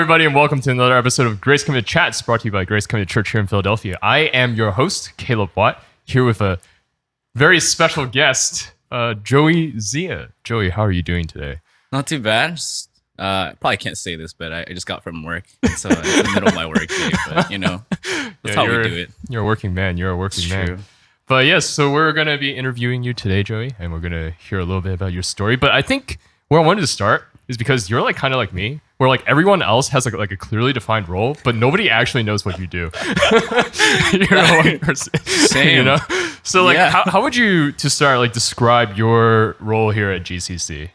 everybody, and welcome to another episode of Grace Committed Chats, brought to you by Grace Committed Church here in Philadelphia. I am your host, Caleb Watt, here with a very special guest, Joey Zia. Joey, how are you doing today? Not too bad. Probably can't say this, but I just got from work, so it's the middle of my work day. But that's how we do it. You're a working man. You're a working man. True. But yes, so we're gonna be interviewing you today, Joey, and we're gonna hear a little bit about your story. But I think where I wanted to start is because you're like kind of like me, where like everyone else has like a clearly defined role, but nobody actually knows what you do. You're one person. Same. You know? So like how would you to start like describe your role here at GCC?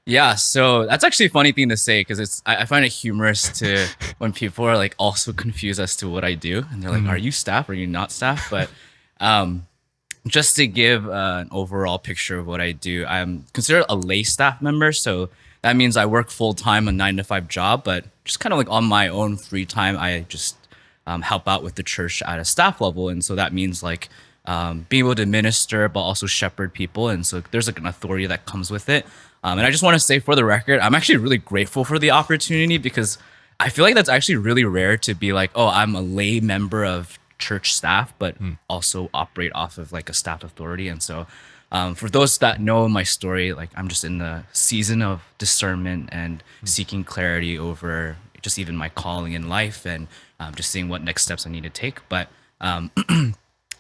Yeah, so that's actually a funny thing to say because I find it humorous to when people are like also confused as to what I do, and they're like, "Are you staff? Or are you not staff?" But just to give an overall picture of what I do, I'm considered a lay staff member. So that means I work full time a 9-to-5 job, but just kind of like on my own free time, I just help out with the church at a staff level, and so that means like being able to minister, but also shepherd people, and so there's like an authority that comes with it. And I just want to say for the record, I'm actually really grateful for the opportunity because I feel like that's actually really rare to be like, oh, I'm a lay member of church staff, but also operate off of like a staff authority. And so for those that know my story, like I'm just in the season of discernment and seeking clarity over just even my calling in life and just seeing what next steps I need to take. But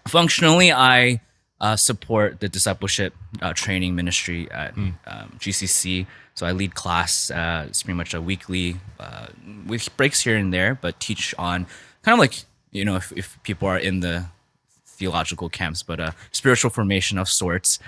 functionally, I support the discipleship training ministry at GCC. So I lead class. It's pretty much a weekly with breaks here and there, but teach on kind of like, if people are in the theological camps, but spiritual formation of sorts,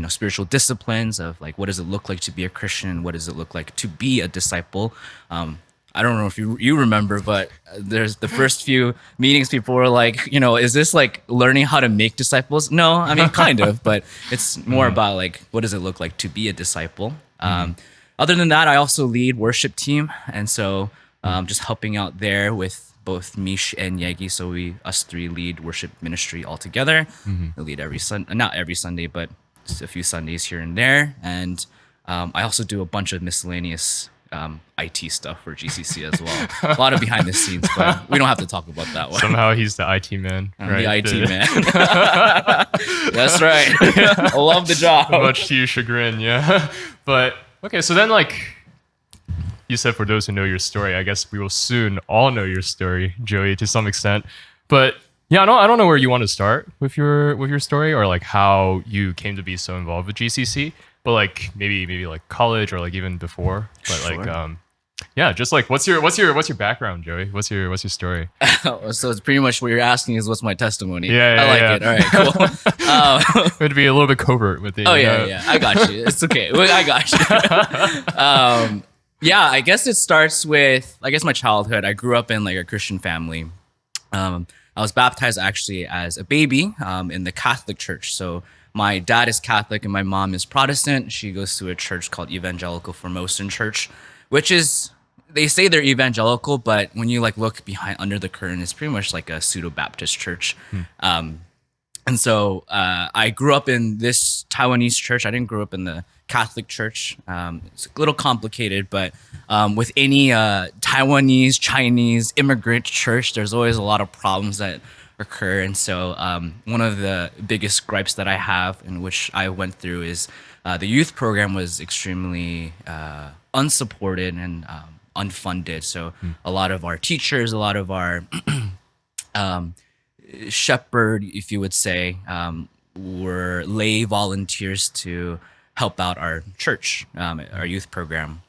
spiritual disciplines of like, what does it look like to be a Christian? What does it look like to be a disciple? I don't know if you remember, but there's the first few meetings, people were like, is this like learning how to make disciples? No, I mean, kind of, but it's more about like, what does it look like to be a disciple? Other than that, I also lead worship team. And so just helping out there with both Mish and Yegi. So us three lead worship ministry all together. We lead every Sunday, not every Sunday, but just a few Sundays here and there. And I also do a bunch of miscellaneous IT stuff for GCC as well. A lot of behind the scenes, but we don't have to talk about that one. Somehow he's the IT man. I'm right? The IT man. That's right. I love the job. Much to your chagrin, yeah. But okay, so then like you said, for those who know your story, I guess we will soon all know your story, Joey, to some extent. But yeah, I don't know where you want to start with your story, or like how you came to be so involved with GCC. But like maybe like college or like even before. But sure. Like yeah, just like what's your background, Joey? What's your story? So it's pretty much what you're asking is what's my tesestony. Yeah, I like it. All right, cool. It would be a little bit covert with it. Oh yeah. I got you. It's okay. I got you. Yeah, I guess it starts with my childhood. I grew up in like a Christian family. I was baptized actually as a baby in the Catholic church. So my dad is Catholic and my mom is Protestant. She goes to a church called Evangelical Formosan Church, which is, they say they're evangelical, but when you like look under the curtain, it's pretty much like a pseudo-Baptist church. And so I grew up in this Taiwanese church. I didn't grow up in the Catholic church. It's a little complicated, but with any Taiwanese, Chinese immigrant church, there's always a lot of problems that occur. And so one of the biggest gripes that I have, in which I went through, is the youth program was extremely unsupported and unfunded. So a lot of our teachers, a lot of our shepherd, if you would say, were lay volunteers to help out our church, our youth program.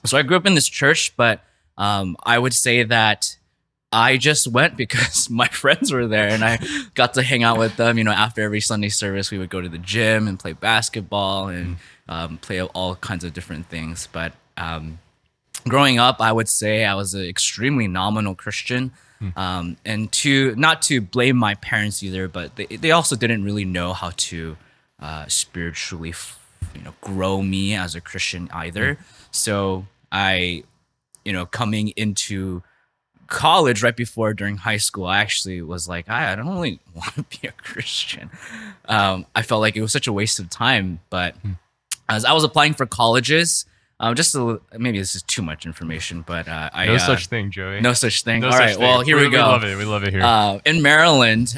So I grew up in this church, but I would say that I just went because my friends were there and I got to hang out with them. After every Sunday service, we would go to the gym and play basketball and play all kinds of different things. But growing up, I would say I was an extremely nominal Christian. And not to blame my parents either, but they also didn't really know how to spiritually grow me as a Christian either. So I, coming into college right during high school, I actually was like, I don't really want to be a Christian. I felt like it was such a waste of time. But as I was applying for colleges, Maybe this is too much information, but No such thing, Joey. No such thing. No All such right. thing. Well, here we go. We love it. We love it here. In Maryland,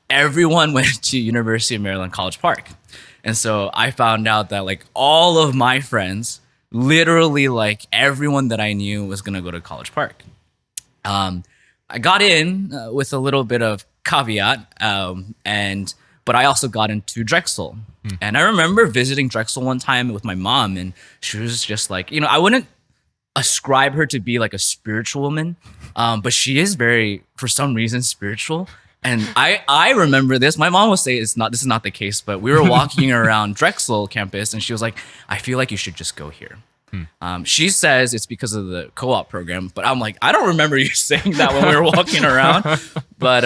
everyone went to University of Maryland College Park, and so I found out that like all of my friends, literally like everyone that I knew, was gonna go to College Park. I got in with a little bit of caveat, but I also got into Drexel. And I remember visiting Drexel one time with my mom, and she was just like, I wouldn't ascribe her to be like a spiritual woman, but she is very, for some reason, spiritual. And I remember this. My mom would say this is not the case, but we were walking around Drexel campus, and she was like, I feel like you should just go here. She says it's because of the co-op program, but I'm like, I don't remember you saying that when we were walking around. But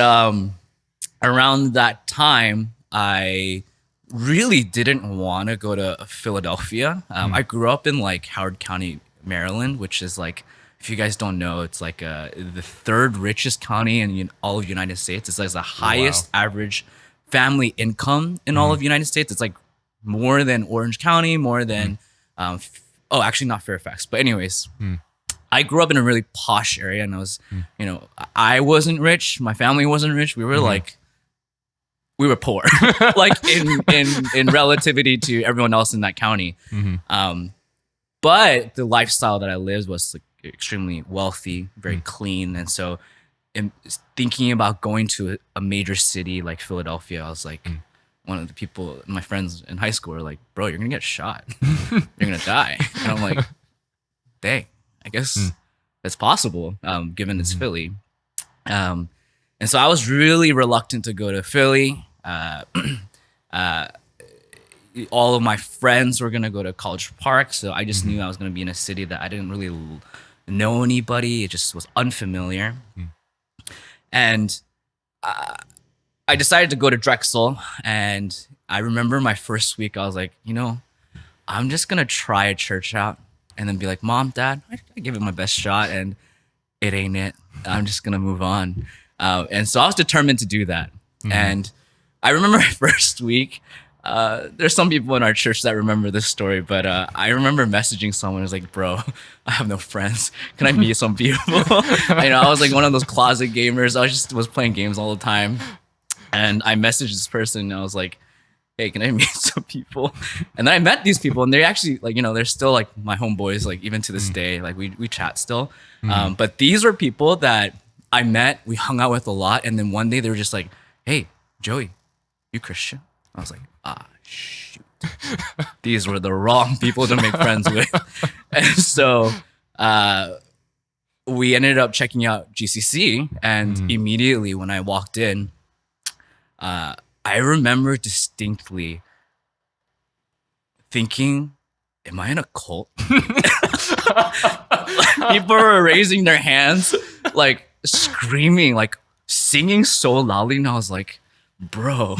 around that time, I really didn't want to go to Philadelphia. I grew up in like Howard County, Maryland, which is like, if you guys don't know, it's like the third richest county in all of the United States. It's like the highest average family income in all of the United States. It's like more than Orange County, more than actually not Fairfax, but anyways, I grew up in a really posh area, and I was, I wasn't rich, my family wasn't rich. We were like, we were poor, like in relativity to everyone else in that county. But the lifestyle that I lived was like extremely wealthy, very clean, and so in thinking about going to a major city like Philadelphia, I was like. One of the people, my friends in high school, were like, bro, you're gonna get shot. You're gonna die. And I'm like, dang, I guess that's possible, given it's Philly. And so I was really reluctant to go to Philly. All of my friends were gonna go to College Park, so I just knew I was gonna be in a city that I didn't really know anybody. It just was unfamiliar. And I decided to go to Drexel, and I remember my first week, I was like, I'm just going to try a church out and then be like, Mom, Dad, I give it my best shot, and it ain't it. I'm just going to move on. And so I was determined to do that. And I remember my first week, there's some people in our church that remember this story, but I remember messaging someone who's like, bro, I have no friends. Can I meet some people? I was like one of those closet gamers. I was playing games all the time. And I messaged this person, and I was like, hey, can I meet some people? And then I met these people, and they're actually like, they're still like my homeboys, like even to this day, like we chat still. But these were people that I met, we hung out with a lot. And then one day they were just like, hey, Joey, you Christian? I was like, shoot. These were the wrong people to make friends with. And so we ended up checking out GCC. And immediately when I walked in, I remember distinctly thinking, am I in a cult? People were raising their hands, like screaming, like singing so loudly. And I was like, bro,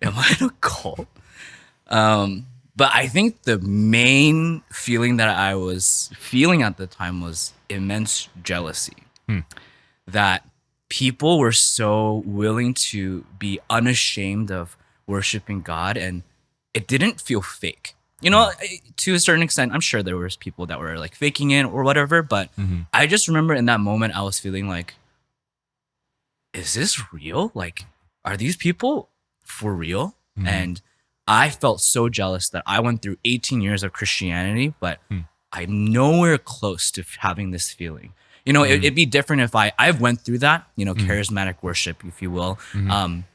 am I in a cult? But I think the main feeling that I was feeling at the time was immense jealousy. That people were so willing to be unashamed of worshiping God, and it didn't feel fake. To a certain extent, I'm sure there was people that were like faking it or whatever, but I just remember in that moment, I was feeling like, is this real? Like, are these people for real? And I felt so jealous that I went through 18 years of Christianity, but I'm nowhere close to having this feeling. It'd be different if I went through that, charismatic worship, if you will. And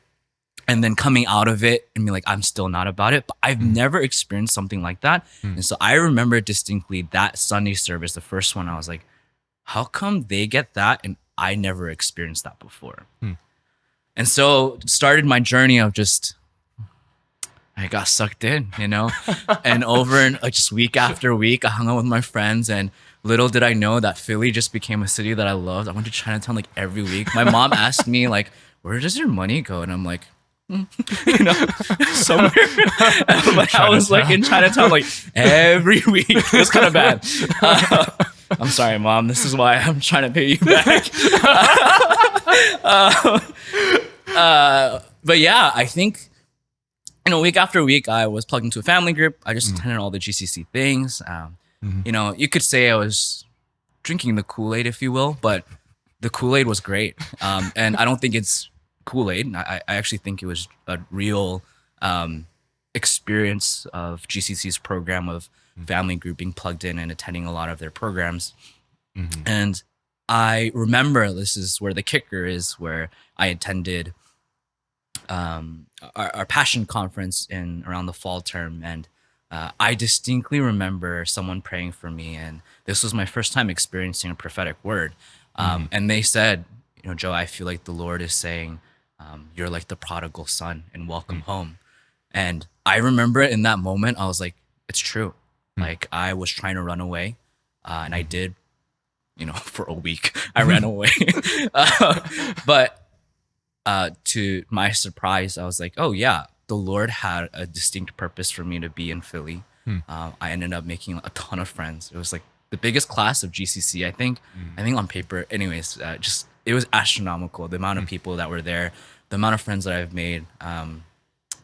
then coming out of it and be like, I'm still not about it. But I've never experienced something like that. And so I remember distinctly that Sunday service, the first one, I was like, how come they get that and I never experienced that before? And so started my journey of just, I got sucked in, and over and just week after week, I hung out with my friends, and little did I know that Philly just became a city that I loved. I went to Chinatown like every week. My mom asked me like, where does your money go? And I'm like, somewhere. I was like in Chinatown like every week. It was kind of bad. I'm sorry, Mom. This is why I'm trying to pay you back. But yeah, I think week after week, I was plugged into a family group. I just attended all the GCC things. You could say I was drinking the Kool-Aid, if you will, but the Kool-Aid was great. And I don't think it's Kool-Aid. I actually think it was a real experience of GCC's program of family group, being plugged in and attending a lot of their programs. And I remember, this is where the kicker is, where I attended our passion conference around the fall term, and I distinctly remember someone praying for me, and this was my first time experiencing a prophetic word. And they said, Joe, I feel like the Lord is saying, you're like the prodigal son, and welcome home. And I remember in that moment, I was like, it's true. Like, I was trying to run away, and I did, for a week, I ran away. But to my surprise, I was like, oh yeah, the Lord had a distinct purpose for me to be in Philly. I ended up making a ton of friends. It was like the biggest class of GCC, I think on paper. Anyways, it was astronomical, the amount of people that were there, the amount of friends that I've made. And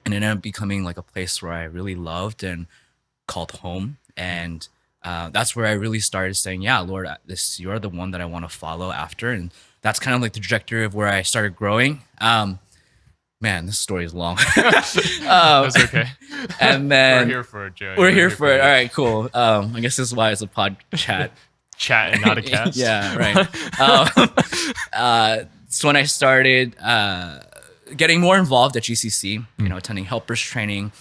it ended up becoming like a place where I really loved and called home. And that's where I really started saying, yeah, Lord, you're the one that I want to follow after. And that's kind of like the trajectory of where I started growing. Man, this story is long. That's okay. And then we're here for it, Joey. We're here for it. All right, cool. I guess this is why it's a pod chat. Chat and not a cast. Yeah, right. So when I started getting more involved at GCC, attending helpers training,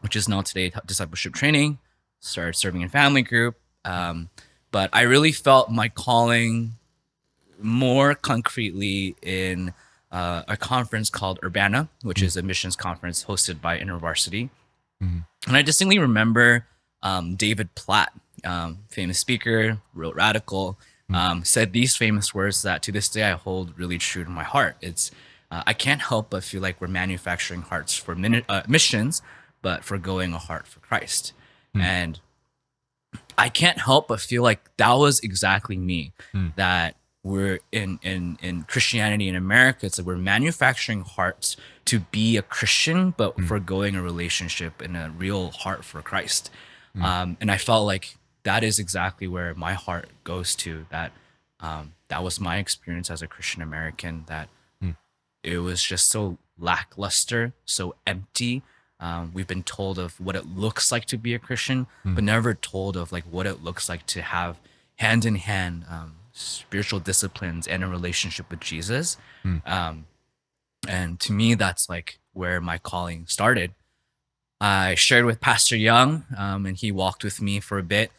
which is now today discipleship training, started serving in family group. But I really felt my calling more concretely in a conference called Urbana, which is a missions conference hosted by InterVarsity. And I distinctly remember David Platt, famous speaker, real radical, said these famous words that to this day I hold really true to my heart. It's, I can't help but feel like we're manufacturing hearts for missions, but forgoing a heart for Christ. And I can't help but feel like that was exactly me, that we're in Christianity in America. It's like we're manufacturing hearts to be a Christian, but forgoing a relationship and a real heart for Christ. And I felt like that is exactly where my heart goes to, that that was my experience as a Christian American, that it was just so lackluster, so empty. We've been told of what it looks like to be a Christian, but never told of like what it looks like to have hand in hand spiritual disciplines and a relationship with Jesus. And to me, that's like where my calling started. I shared with Pastor Young, and he walked with me for a bit,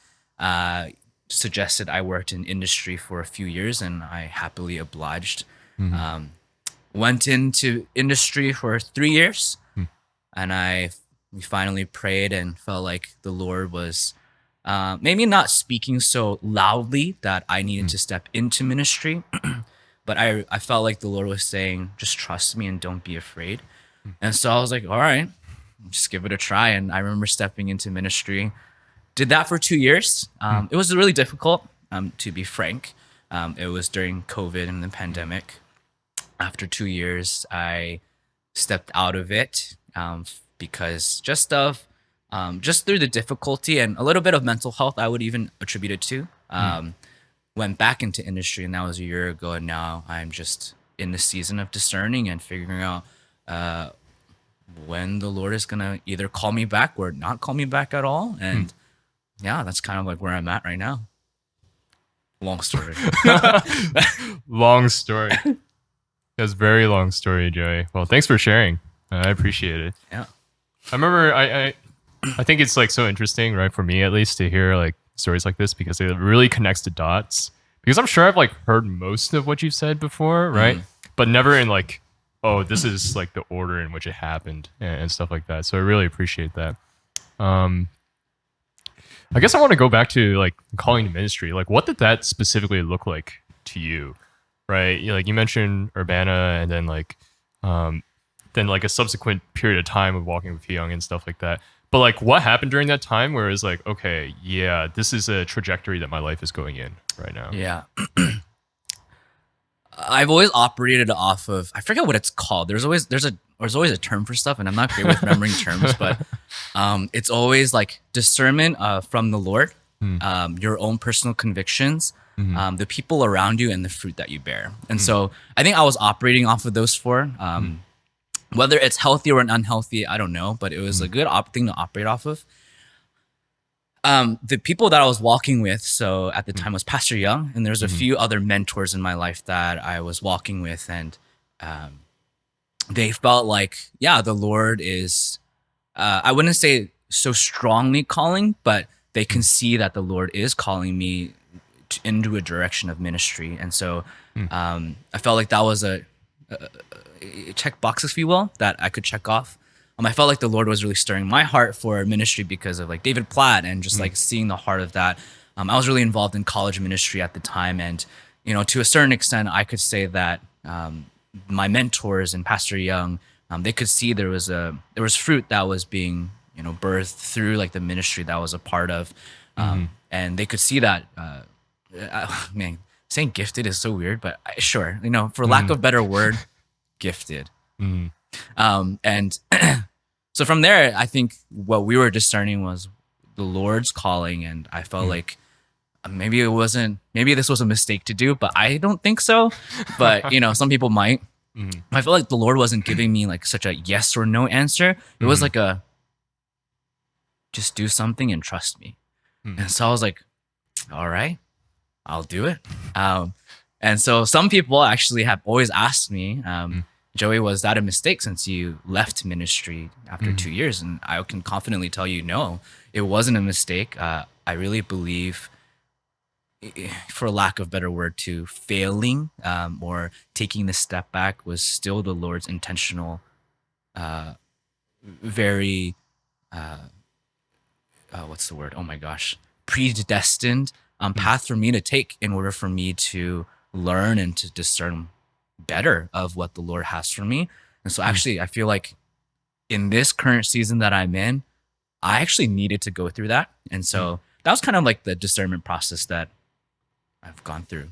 suggested I worked in industry for a few years, and I happily obliged. Went into industry for 3 years, and we finally prayed and felt like the Lord was maybe not speaking so loudly that I needed to step into ministry, but I felt like the Lord was saying, just trust me and don't be afraid. And so I was like, all right, just give it a try. And I remember stepping into ministry, did that for 2 years. It was really difficult, to be frank. It was during COVID and the pandemic. After 2 years, I stepped out of it because just through the difficulty and a little bit of mental health, I would even attribute it to. Went back into industry, and that was a year ago. And now I'm just in the season of discerning and figuring out when the Lord is going to either call me back or not call me back at all. And yeah, that's kind of like where I'm at right now. Long story. Long story. That's a very long story, Joey. Well, thanks for sharing. I appreciate it. Yeah. I remember I think it's like so interesting, right? For me, at least, to hear like stories like this, because it really connects the dots. Because I'm sure I've like heard most of what you've said before, right? But never in like, oh, this is like the order in which it happened and stuff like that. So I really appreciate that. I guess I want to go back to like calling to ministry. Like, what did that specifically look like to you, right? Like you mentioned Urbana, and then like a subsequent period of time of walking with Young and stuff like that. But like, what happened during that time where it's like, okay, yeah, this is a trajectory that my life is going in right now? Yeah. I've always operated off of, I forget what it's called. There's a there's always a term for stuff, and I'm not great with remembering terms, but it's always like discernment from the Lord, your own personal convictions, the people around you, and the fruit that you bear. And so I think I was operating off of those four. Whether it's healthy or unhealthy, I don't know, but it was a good thing to operate off of. The people that I was walking with, so at the time was Pastor Young, and there's a few other mentors in my life that I was walking with, and they felt like, yeah, the Lord is, I wouldn't say so strongly calling, but they can see that the Lord is calling me into a direction of ministry. And so I felt like that was a check boxes, if you will, that I could check off. I felt like the Lord was really stirring my heart for ministry because of like David Platt and just like seeing the heart of that. I was really involved in college ministry at the time. And, you know, to a certain extent, I could say that my mentors and Pastor Young, they could see there was fruit that was being, you know, birthed through like the ministry that I was a part of. And they could see that, man, saying gifted is so weird, but sure, you know, for lack of a better word, gifted. And so from there, I think what we were discerning was the Lord's calling. And I felt like maybe this was a mistake to do, but I don't think so. But, you know, some people might. I felt like the Lord wasn't giving me like such a yes or no answer. It was like just do something and trust me. And so I was like, all right, I'll do it. And so some people actually have always asked me, Joey, was that a mistake since you left ministry after 2 years? And I can confidently tell you, no, it wasn't a mistake. I really believe, for lack of a better word, to failing or taking the step back was still the Lord's intentional, very, what's the word? Oh my gosh, predestined path for me to take in order for me to learn and to discern better of what the Lord has for me. And so actually I feel like in this current season that I'm in, I actually needed to go through that. And so that was kind of like the discernment process that I've gone through.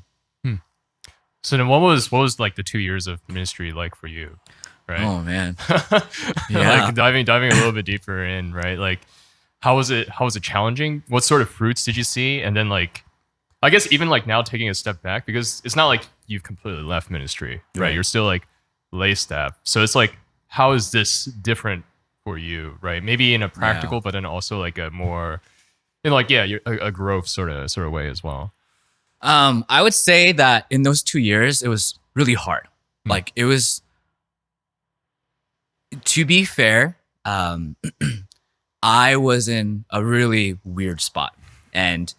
So then what was like the 2 years of ministry like for you? Right. Oh man. Yeah. Like diving a little bit deeper in, right? Like how was it challenging? What sort of fruits did you see? And then like, I guess even like now taking a step back, because it's not like you've completely left ministry, right? You're still like lay staff. So it's like, how is this different for you, right? Maybe in a practical, but then also like a more, in like, a growth sort of way as well. I would say that in those 2 years, it was really hard. Like it was, to be fair, I was in a really weird spot, and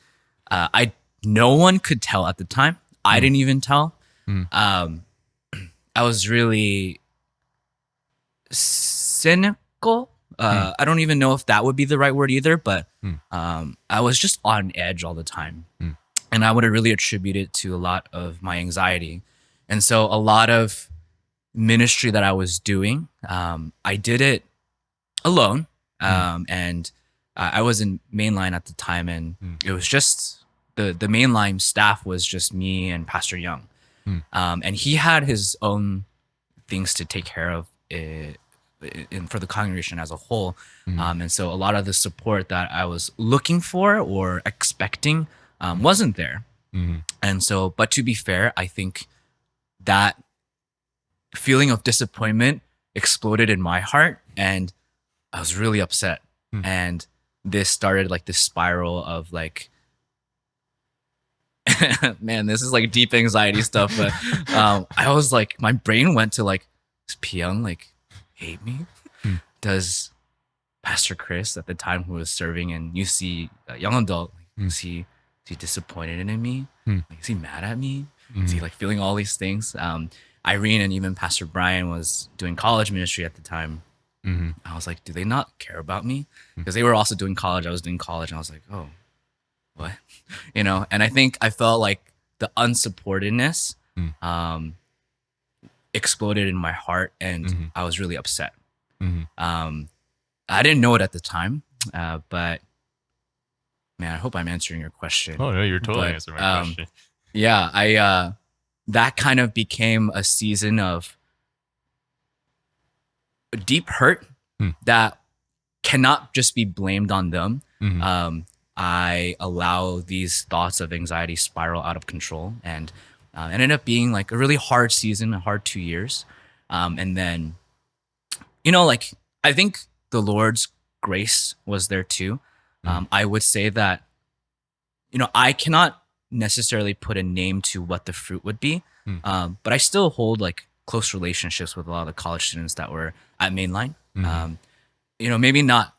no one could tell at the time. I didn't even tell. I was really cynical. I don't even know if that would be the right word either, but I was just on edge all the time. And I would have really attributed it to a lot of my anxiety. And so a lot of ministry that I was doing, I did it alone. And I was in mainline at the time, and it was just the mainline staff was just me and Pastor Young. And he had his own things to take care of for the congregation as a whole. And so a lot of the support that I was looking for or expecting wasn't there. And so, but to be fair, I think that feeling of disappointment exploded in my heart, and I was really upset. And this started like this spiral of like, man, this is like deep anxiety stuff. But I was like, my brain went to like, does Pyong like hate me? Does Pastor Chris at the time, who was serving in UC young adult, is he disappointed in me? Like, is he mad at me? Is he like feeling all these things? Irene and even Pastor Brian was doing college ministry at the time. I was like, do they not care about me? Because they were also doing college. I was doing college, and I was like, oh, what? You know, and I think I felt like the unsupportedness exploded in my heart, and I was really upset. I didn't know it at the time, but man, I hope I'm answering your question. Oh no, you're totally answering my question. Yeah, that kind of became a season of deep hurt that cannot just be blamed on them. I allow these thoughts of anxiety spiral out of control, and ended up being like a really hard season, a hard 2 years. And then, like, I think the Lord's grace was there too. I would say that, I cannot necessarily put a name to what the fruit would be, but I still hold like close relationships with a lot of the college students that were at Mainline. Maybe not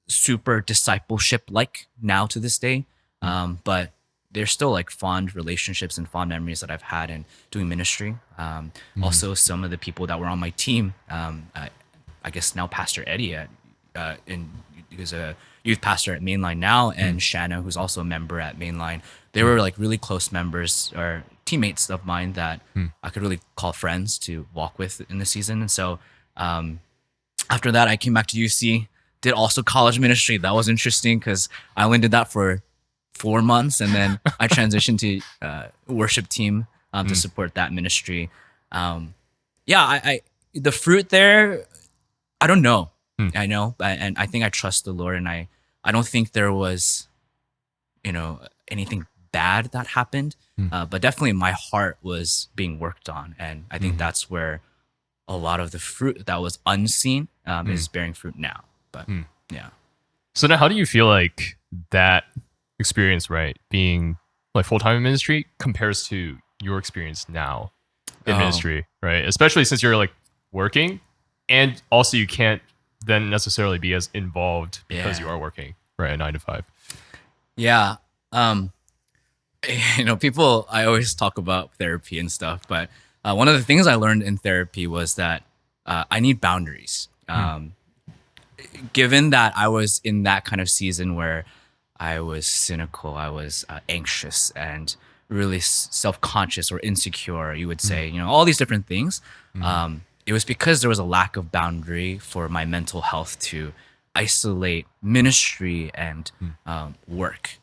super discipleship like now to this day, but they're still like fond relationships and fond memories that I've had in doing ministry. Also, some of the people that were on my team, I guess now Pastor Eddie, who's a youth pastor at Mainline now, and Shanna, who's also a member at Mainline. They were like really close members or teammates of mine that I could really call friends to walk with in the season. And so after that, I came back to UC, did also college ministry. That was interesting because I only did that for 4 months, and then I transitioned to worship team to support that ministry. I the fruit there, I don't know. I know, and I think I trust the Lord, and I don't think there was, anything bad that happened, but definitely my heart was being worked on, and I think that's where a lot of the fruit that was unseen is bearing fruit now. But yeah. So now, how do you feel like that experience, right, being like full-time in ministry compares to your experience now in ministry, right? Especially since you're like working, and also you can't then necessarily be as involved because you are working, right, a 9 to 5. Yeah. People, I always talk about therapy and stuff, but one of the things I learned in therapy was that I need boundaries. Given that I was in that kind of season where I was cynical, I was anxious and really self-conscious or insecure, you would say, all these different things. It was because there was a lack of boundary for my mental health to isolate ministry and work.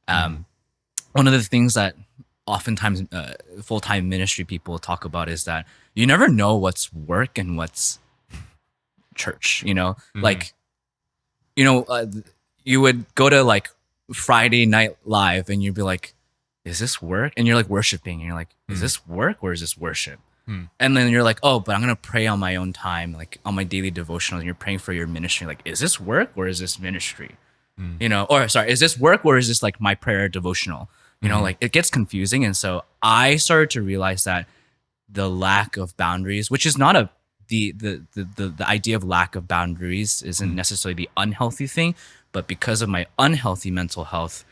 One of the things that oftentimes full-time ministry people talk about is that you never know what's work and what's church, you would go to like Friday Night Live and you'd be like, is this work? And you're like worshiping and you're like, is this work or is this worship? And then you're like, oh, but I'm going to pray on my own time, like on my daily devotional, and you're praying for your ministry. Like, is this work or is this ministry? Is this work or is this like my prayer devotional? Like it gets confusing. And so I started to realize that the lack of boundaries, which is not the idea of lack of boundaries isn't necessarily the unhealthy thing, but because of my unhealthy mental health,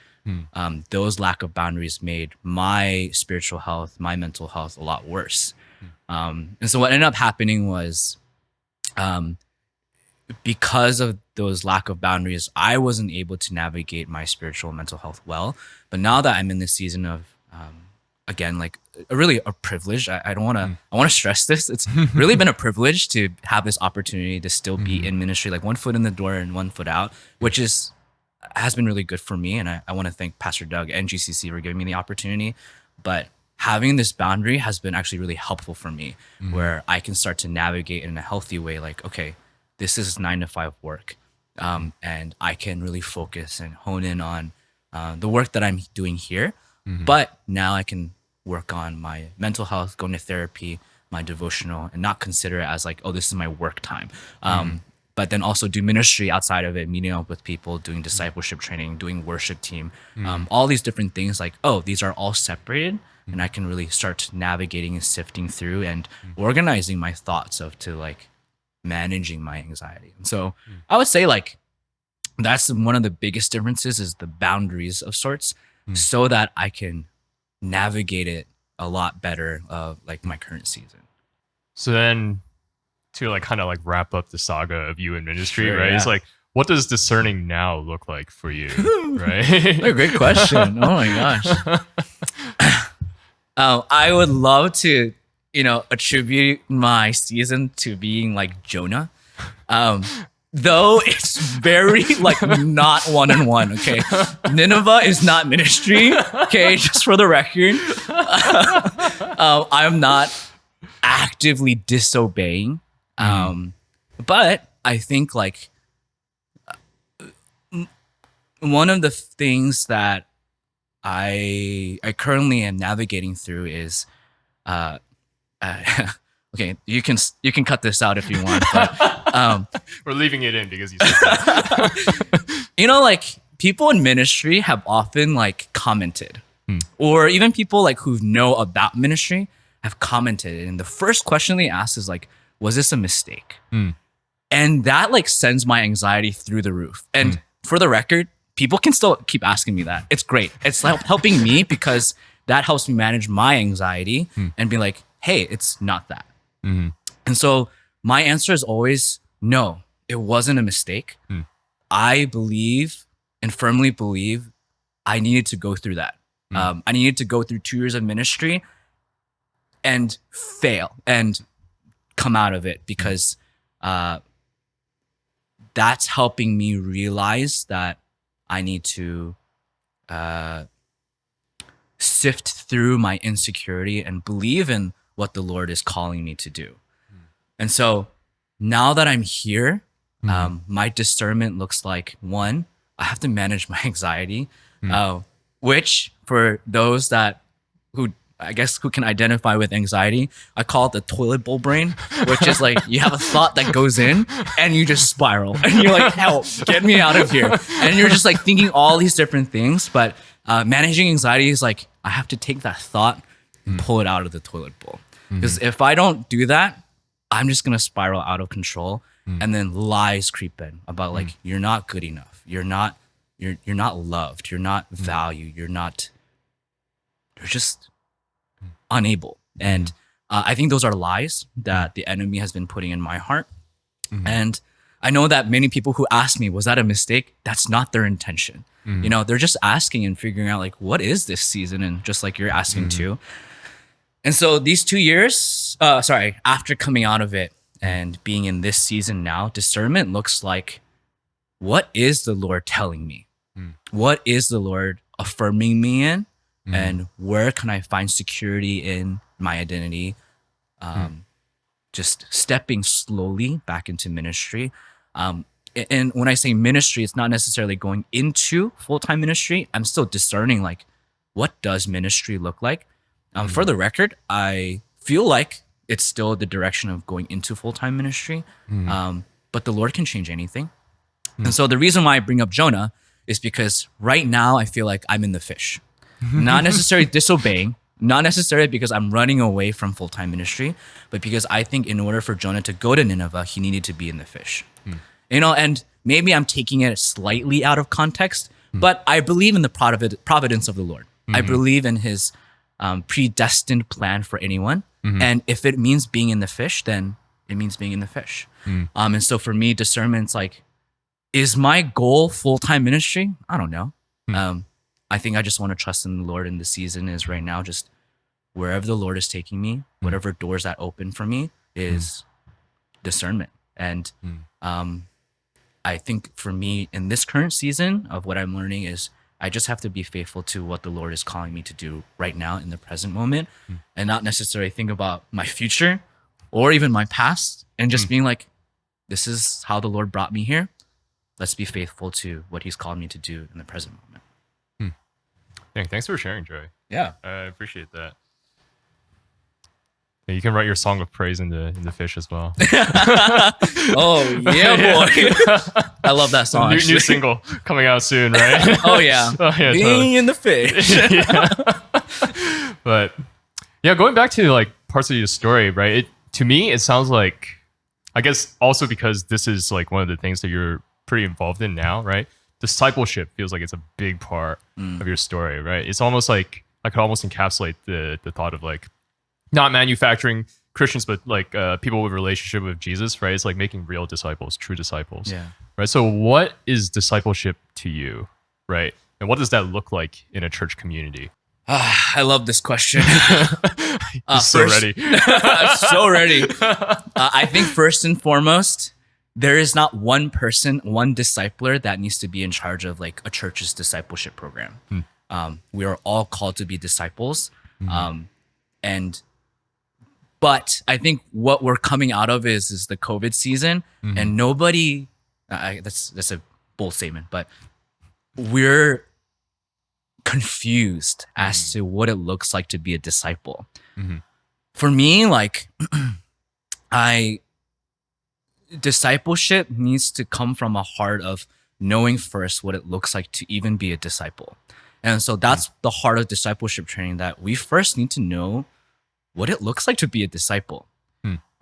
those lack of boundaries made my spiritual health, my mental health a lot worse. And so what ended up happening was, because of those lack of boundaries, I wasn't able to navigate my spiritual and mental health well. But now that I'm in this season of, again, like really a privilege, I want to stress this. It's really been a privilege to have this opportunity to still be in ministry, like one foot in the door and one foot out, which has been really good for me. And I want to thank Pastor Doug and GCC for giving me the opportunity. But having this boundary has been actually really helpful for me, where I can start to navigate in a healthy way. Like, okay, this is 9 to 5 work. And I can really focus and hone in on the work that I'm doing here. But now I can work on my mental health, going to therapy, my devotional, and not consider it as like, oh, this is my work time. But then also do ministry outside of it, meeting up with people, doing discipleship training, doing worship team, all these different things like, oh, these are all separated. And I can really start navigating and sifting through and organizing my thoughts to like managing my anxiety. And so I would say like, that's one of the biggest differences is the boundaries of sorts, so that I can navigate it a lot better, like my current season. So then to like kind of like wrap up the saga of you in ministry, right? Yeah. It's like, what does discerning now look like for you, right? A great question. Oh my gosh. I would love to, attribute my season to being like Jonah. Though it's very like not 1-on-1, okay? Nineveh is not ministry, okay? Just for the record. I'm not actively disobeying. But I think like one of the things that I currently am navigating through is okay, you can cut this out if you want, but We're leaving it in because you said that. like people in ministry have often like commented, or even people like who know about ministry have commented, and the first question they ask is like, was this a mistake? And that like sends my anxiety through the roof. And for the record, people can still keep asking me that. It's great. It's helping me because that helps me manage my anxiety and be like, hey, it's not that. And so my answer is always, no, it wasn't a mistake. I believe and firmly believe I needed to go through that. I needed to go through 2 years of ministry and fail and come out of it because that's helping me realize that I need to sift through my insecurity and believe in what the Lord is calling me to do. And so now that I'm here, my discernment looks like, one, I have to manage my anxiety, which for those who can identify with anxiety, I call it the toilet bowl brain, which is like you have a thought that goes in and you just spiral and you're like, help, get me out of here. And you're just like thinking all these different things. But managing anxiety is like, I have to take that thought and pull it out of the toilet bowl. Because if I don't do that, I'm just going to spiral out of control. And then lies creep in about like, you're not good enough. You're not loved. You're not valued. You're just unable. And I think those are lies that the enemy has been putting in my heart. And I know that many people who ask me, was that a mistake? That's not their intention. They're just asking and figuring out like, what is this season? And just like you're asking too. And so these 2 years, after coming out of it and being in this season now, discernment looks like, what is the Lord telling me? What is the Lord affirming me in? And where can I find security in my identity? Just stepping slowly back into ministry. And when I say ministry, it's not necessarily going into full-time ministry. I'm still discerning like, what does ministry look like? For the record, I feel like it's still the direction of going into full-time ministry. But the Lord can change anything. And so the reason why I bring up Jonah is because right now I feel like I'm in the fish. Not necessarily disobeying, not necessarily because I'm running away from full-time ministry, but because I think in order for Jonah to go to Nineveh, he needed to be in the fish. And maybe I'm taking it slightly out of context, but I believe in the providence of the Lord. I believe in his predestined plan for anyone. And if it means being in the fish, then it means being in the fish. And so for me, discernment's like, is my goal full-time ministry? I don't know. I think I just want to trust in the Lord in the season is right now, just wherever the Lord is taking me, whatever doors that open for me is discernment. And I think for me in this current season of what I'm learning is I just have to be faithful to what the Lord is calling me to do right now in the present moment and not necessarily think about my future or even my past and just being like, this is how the Lord brought me here. Let's be faithful to what he's called me to do in the present moment. Dang, thanks for sharing, Joey. Yeah. I appreciate that. Yeah, you can write your song of praise in the fish as well. Oh, yeah, boy. I love that song. New single coming out soon, right? Oh, yeah. Yeah, Being totally. in the fish. Yeah. But yeah, going back to like parts of your story, right? To me, it sounds like, I guess also because this is like one of the things that you're pretty involved in now, right? Discipleship feels like it's a big part of your story, right? It's almost like I could almost encapsulate the thought of like not manufacturing Christians, but like people with a relationship with Jesus, right? It's like making real disciples, true disciples, right? So what is discipleship to you, right? And what does that look like in a church community? I love this question. So ready. So ready. I think first and foremost, there is not one person, one discipler that needs to be in charge of like a church's discipleship program. We are all called to be disciples. And But I think what we're coming out of is the COVID season, and nobody. That's a bold statement, but we're confused as to what it looks like to be a disciple. For me, like, discipleship needs to come from a heart of knowing first what it looks like to even be a disciple. And so that's the heart of discipleship training, that we first need to know what it looks like to be a disciple.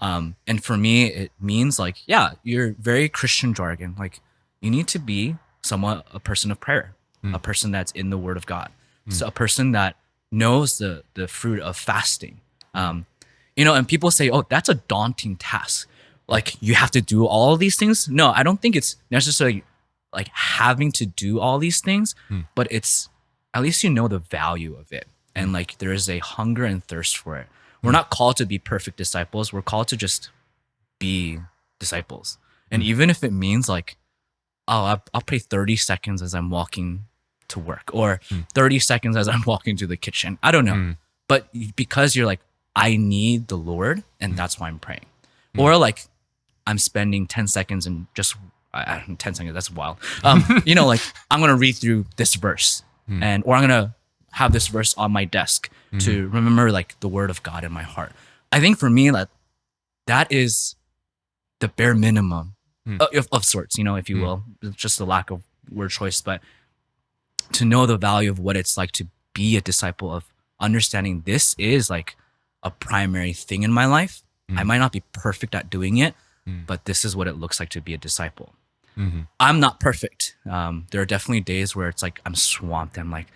And for me, it means like, yeah, you're very Christian jargon. Like, you need to be somewhat a person of prayer, a person that's in the Word of God, so a person that knows the fruit of fasting. You know, and people say, oh, that's a daunting task. Like, you have to do all of these things. No, I don't think it's necessarily like having to do all these things, but it's at least you know the value of it. And like, there is a hunger and thirst for it. We're not called to be perfect disciples. We're called to just be disciples. And even if it means like, oh, I'll pray 30 seconds as I'm walking to work, or 30 seconds as I'm walking to the kitchen. I don't know. But because you're like, I need the Lord, and that's why I'm praying. Or like, I'm spending 10 seconds and just, 10 seconds, that's wild. You know, like, I'm going to read through this verse, or I'm going to have this verse on my desk to remember like the Word of God in my heart. I think for me, like, that is the bare minimum of sorts, you know, if you will. Just the lack of word choice, but to know the value of what it's like to be a disciple, of understanding this is like a primary thing in my life. I might not be perfect at doing it, but this is what it looks like to be a disciple. I'm not perfect. There are definitely days where it's like I'm swamped. I'm like,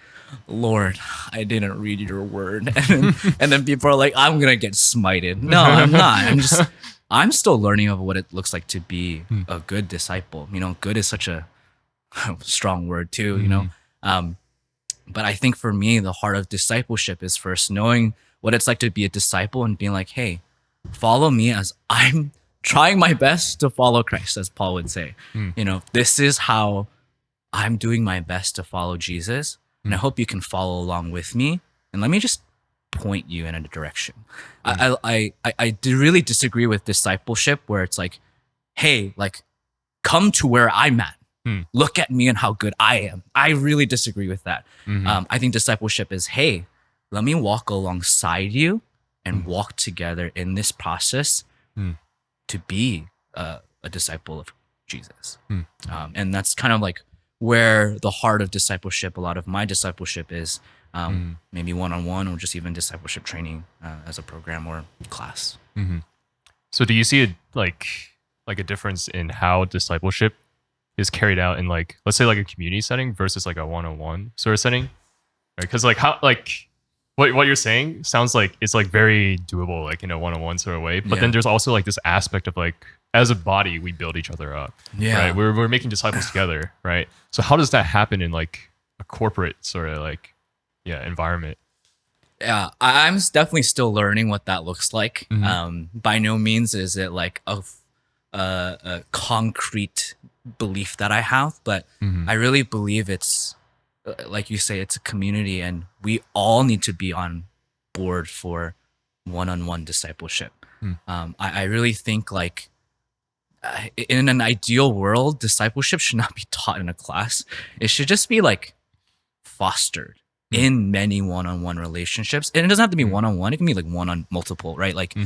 Lord, I didn't read your word. And then people are like, I'm going to get smited. No, I'm not. I'm still learning of what it looks like to be a good disciple. You know, good is such a strong word too, you know. But I think for me, the heart of discipleship is first knowing what it's like to be a disciple and being like, hey, follow me as I'm trying my best to follow Christ, as Paul would say. You know, this is how I'm doing my best to follow Jesus. And I hope you can follow along with me. And let me just point you in a direction. I do really disagree with discipleship where it's like, hey, like, come to where I'm at. Look at me and how good I am. I really disagree with that. I think discipleship is, hey, let me walk alongside you and walk together in this process to be a disciple of Jesus. And that's kind of like where the heart of discipleship, a lot of my discipleship is, maybe one-on-one or just even discipleship training as a program or class. So do you see like a difference in how discipleship is carried out in, like, let's say like a community setting versus like a one-on-one sort of setting? Right? Because like how, like, what you're saying sounds like it's like very doable, like in a one-on-one sort of way. But then there's also like this aspect of like, as a body, we build each other up. Right? We're making disciples together, right? So how does that happen in like a corporate sort of like, environment? Yeah, I'm definitely still learning what that looks like. By no means is it like a concrete belief that I have, but I really believe it's, like you say, it's a community, and we all need to be on board for one-on-one discipleship. I really think like in an ideal world, discipleship should not be taught in a class. It should just be like fostered in many one-on-one relationships. And it doesn't have to be one-on-one. It can be like one-on multiple, right? Like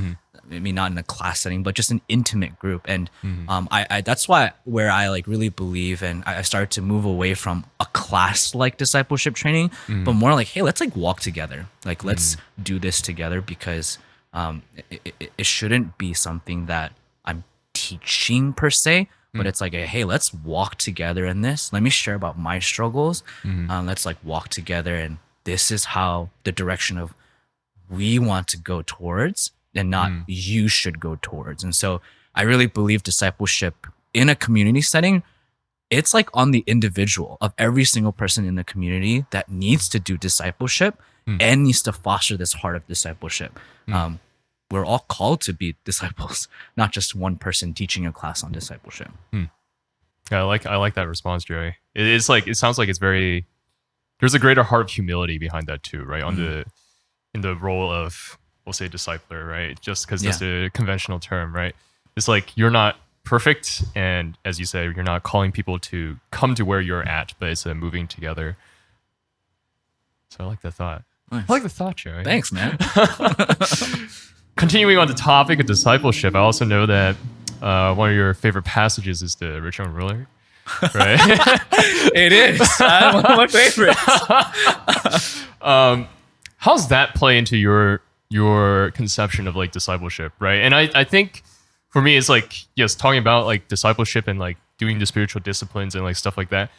maybe not in a class setting, but just an intimate group. And I that's why where I like really believe, and I started to move away from a class like discipleship training, but more like, hey, let's like walk together. Like, let's do this together, because it shouldn't be something that I'm teaching per se, but it's like, hey, let's walk together in this. Let me share about my struggles. Let's like walk together, and this is how the direction of we want to go towards, and not you should go towards. And so I really believe discipleship in a community setting, it's like on the individual of every single person in the community that needs to do discipleship and needs to foster this heart of discipleship. We're all called to be disciples, not just one person teaching a class on discipleship. Yeah, I like that response, Joey. It's like, it sounds like it's very, there's a greater heart of humility behind that too, right? In the role of we'll say discipler, right? Just because that's a conventional term, right? It's like you're not perfect, and as you say, you're not calling people to come to where you're at, but it's a moving together. So I like that thought. Nice. I like the thought, Joey. Thanks, man. Continuing on the topic of discipleship, I also know that one of your favorite passages is the rich young ruler, right? It is. One of my favorites. How's that play into your conception of like discipleship, right? And I think for me, it's like, yes, talking about like discipleship and like doing the spiritual disciplines and like stuff like that.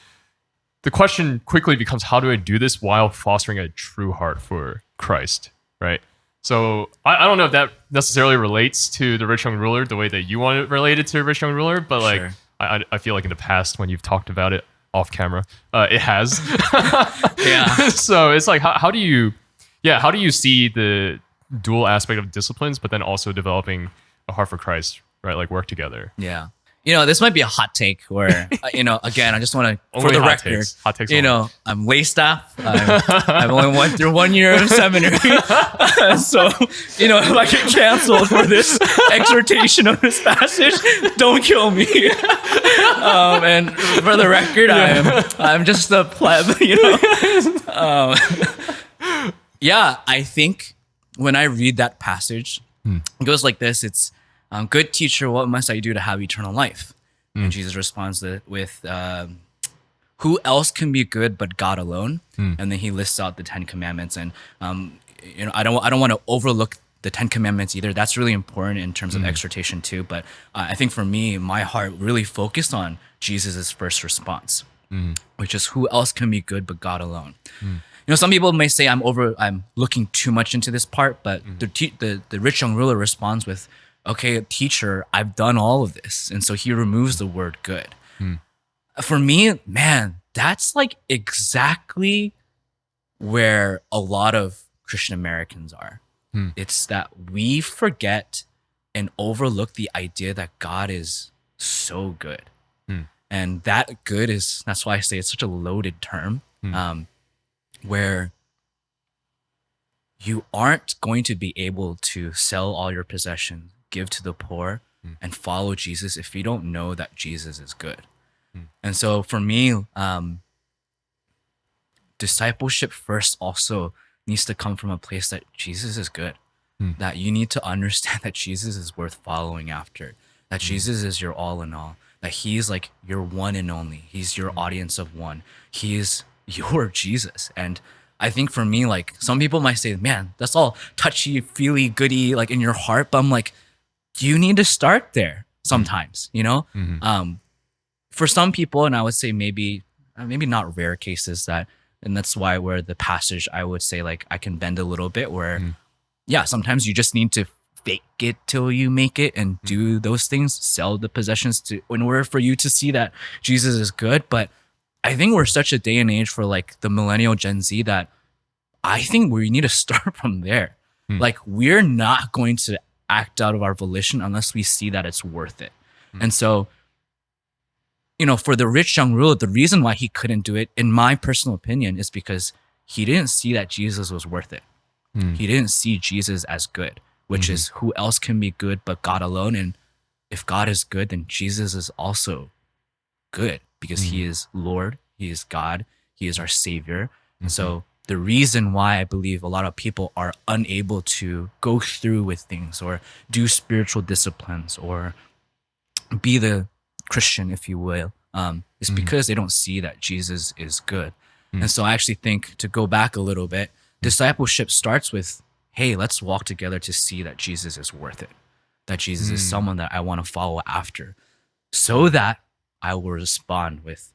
The question quickly becomes, how do I do this while fostering a true heart for Christ, right? So I don't know if that necessarily relates to the rich young ruler the way that you want it related to rich young ruler, but like Sure. I feel like in the past when you've talked about it off camera, it has. Yeah. So it's like, how do you see the dual aspect of disciplines, but then also developing a heart for Christ, right? Like work together. Yeah. This might be a hot take where, again, I just want to, for Only the hot record, takes. Hot takes. I'm lay staff. I've only went through 1 year of seminary. So, if I get canceled for this exhortation of this passage, don't kill me. And for the record, I'm just a pleb, Yeah, I think when I read that passage, it goes like this. It's, good teacher, what must I do to have eternal life? And Jesus responds with, who else can be good but God alone? And then he lists out the 10 commandments. And, I don't want to overlook the 10 commandments either. That's really important in terms of exhortation too. But I think for me, my heart really focused on Jesus's first response, which is who else can be good but God alone? Some people may say I'm looking too much into this part, but the rich young ruler responds with, okay, teacher, I've done all of this. And so he removes the word good. For me, man, that's like exactly where a lot of Christian Americans are. It's that we forget and overlook the idea that God is so good. And that good that's why I say it's such a loaded term, where you aren't going to be able to sell all your possessions, give to the poor, and follow Jesus if you don't know that Jesus is good. And so for me, discipleship first also needs to come from a place that Jesus is good, that you need to understand that Jesus is worth following after, that Jesus is your all in all, that he's like your one and only. He's your audience of one. He is your Jesus. And I think for me, like some people might say, man, that's all touchy, feely, goody, like in your heart. But I'm like, you need to start there sometimes, For some people, and I would say maybe not rare cases and that's why where the passage, I would say like I can bend a little bit where, sometimes you just need to fake it till you make it and do those things, sell the possessions in order for you to see that Jesus is good. But I think we're such a day and age for like the millennial Gen Z that I think we need to start from there. Like we're not going to act out of our volition unless we see that it's worth it. And so, for the rich young ruler, the reason why he couldn't do it, in my personal opinion, is because he didn't see that Jesus was worth it. He didn't see Jesus as good, which is who else can be good but God alone. And if God is good, then Jesus is also good because he is Lord, he is God, he is our Savior. And so the reason why I believe a lot of people are unable to go through with things or do spiritual disciplines or be the Christian, if you will, is because they don't see that Jesus is good. And so I actually think, to go back a little bit, discipleship starts with, hey, let's walk together to see that Jesus is worth it, that Jesus is someone that I want to follow after, so that I will respond with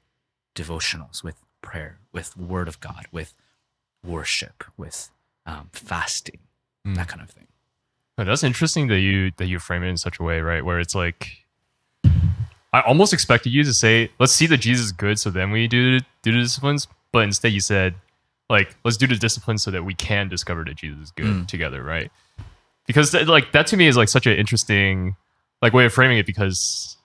devotionals, with prayer, with word of God, with worship, with fasting, that kind of thing. Oh, that's interesting that you frame it in such a way, right? Where it's like, I almost expected you to say, let's see that Jesus is good, so then we do the disciplines. But instead you said, like, let's do the disciplines so that we can discover that Jesus is good together, right? Because that to me is like such an interesting like way of framing it, because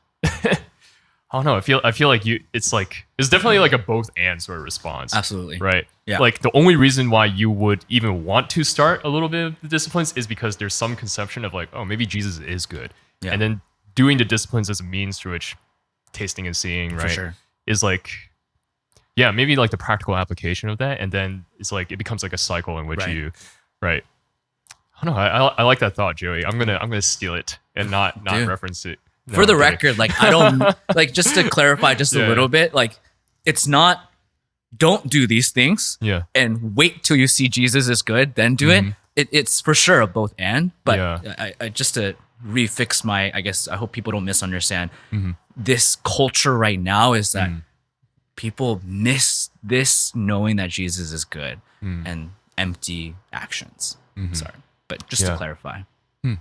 I don't know. I feel like it's definitely like a both and sort of response. Absolutely. Right. Yeah. Like the only reason why you would even want to start a little bit of the disciplines is because there's some conception of like, oh, maybe Jesus is good. Yeah. And then doing the disciplines as a means through which tasting and seeing, right, sure. is like, yeah, maybe like the practical application of that. And then it's like, it becomes like a cycle in which Right. right. I don't know. I like that thought, Joey. I'm gonna steal it and not Dude. reference it. No, For the I'm kidding. record, like I don't like, just to clarify just a Yeah. little bit, like it's not don't do these things Yeah. and wait till you see Jesus is good, then do it. It's for sure a both and. But Yeah. I just to refix my, I guess I hope people don't misunderstand. This culture right now is that people miss this knowing that Jesus is good and empty actions. Sorry, but just to Yeah. clarify. I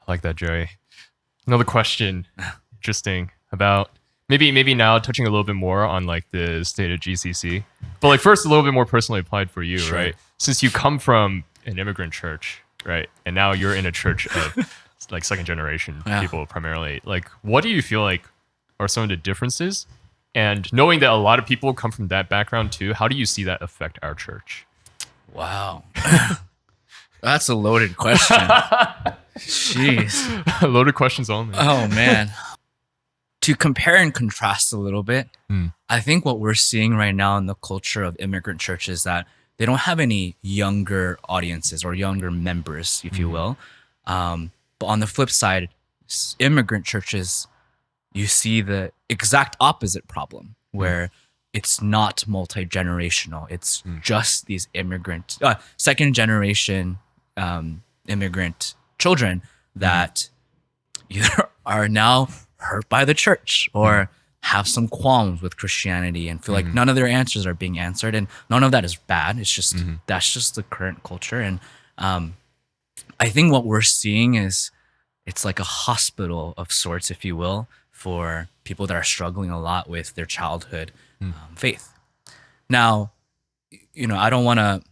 like that, Joey. Another question, interesting, about maybe now touching a little bit more on like the state of GCC, but like first a little bit more personally applied for you, Sure. right? Since you come from an immigrant church, right, and now you're in a church of like second generation Yeah. people primarily, like what do you feel like are some of the differences? And knowing that a lot of people come from that background too, how do you see that affect our church? Wow. That's a loaded question. Jeez. Loaded questions only. Oh, man. To compare and contrast a little bit, I think what we're seeing right now in the culture of immigrant churches is that they don't have any younger audiences or younger members, if you will. But on the flip side, immigrant churches, you see the exact opposite problem where it's not multi-generational. It's just these second generation immigrant children that either are now hurt by the church or have some qualms with Christianity and feel like none of their answers are being answered. And none of that is bad. It's just, that's just the current culture. And I think what we're seeing is it's like a hospital of sorts, if you will, for people that are struggling a lot with their childhood faith. Now, I don't want to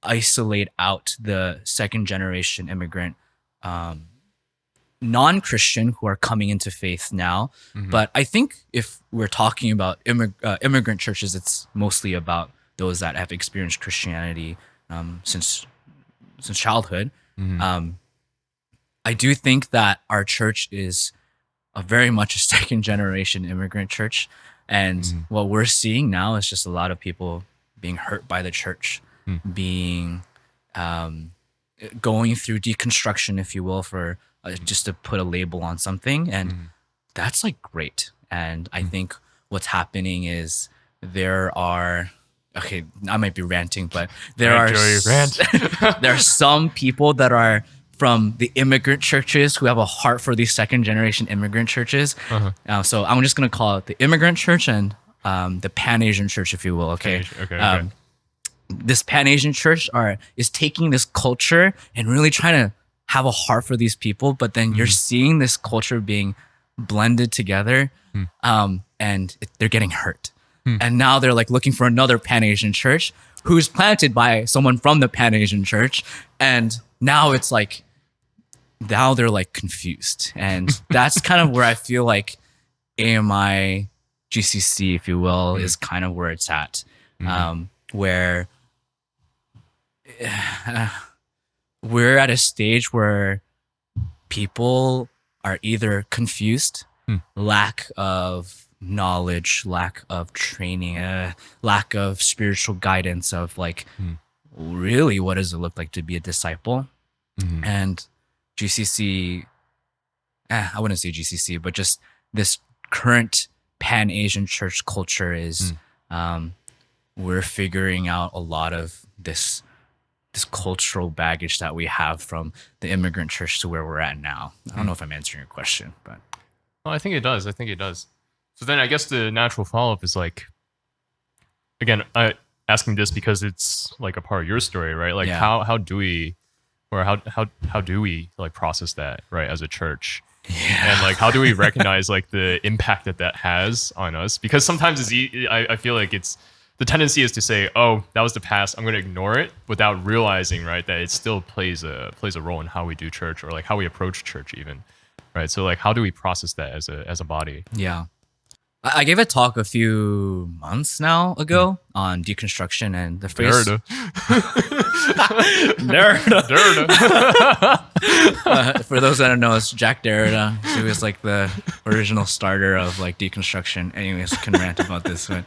isolate out the second generation immigrant non-Christian who are coming into faith now, but I think if we're talking about immigrant churches, it's mostly about those that have experienced Christianity since childhood. I do think that our church is very much a second generation immigrant church, and what we're seeing now is just a lot of people being hurt by the church, being going through deconstruction, if you will, for just to put a label on something, and that's like great. And I think what's happening is there are I might be ranting, but there are there are some people that are from the immigrant churches who have a heart for these second generation immigrant churches. So I'm just gonna call it the immigrant church and the Pan-Asian church, if you will. Okay. This Pan-Asian church is taking this culture and really trying to have a heart for these people, but then you're seeing this culture being blended together, and they're getting hurt. And now they're like looking for another Pan-Asian church who's planted by someone from the Pan-Asian church, and now it's like now they're like confused, and that's kind of where I feel like AMI GCC, if you will, is kind of where it's at, where we're at a stage where people are either confused, lack of knowledge, lack of training, lack of spiritual guidance of like, really, what does it look like to be a disciple? And GCC, I wouldn't say GCC, but just this current Pan-Asian church culture is, we're figuring out a lot of this cultural baggage that we have from the immigrant church to where we're at now. I don't know if I'm answering your question, but. Well, I think it does. So then I guess the natural follow-up is like, again, asking this because it's like a part of your story, right? Like how do we like process that, right, as a church? And like, how do we recognize like the impact that has on us? Because sometimes I feel like the tendency is to say, oh, that was the past, I'm going to ignore it, without realizing, right, that it still plays a role in how we do church, or like how we approach church even, right? So like, how do we process that as a body? Yeah. I gave a talk a few months now ago on deconstruction, and the phrase Derrida. Derrida. For those that don't know, it's Jack Derrida. He was like the original starter of like deconstruction. Anyways, can rant about this, but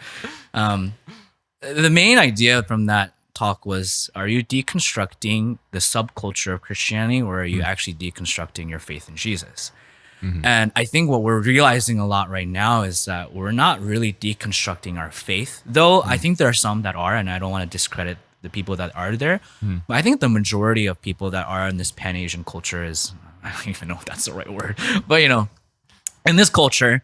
the main idea from that talk was: are you deconstructing the subculture of Christianity, or are you actually deconstructing your faith in Jesus? And I think what we're realizing a lot right now is that we're not really deconstructing our faith, though I think there are some that are, and I don't want to discredit the people that are there. But I think the majority of people that are in this Pan-Asian culture is, I don't even know if that's the right word, but in this culture,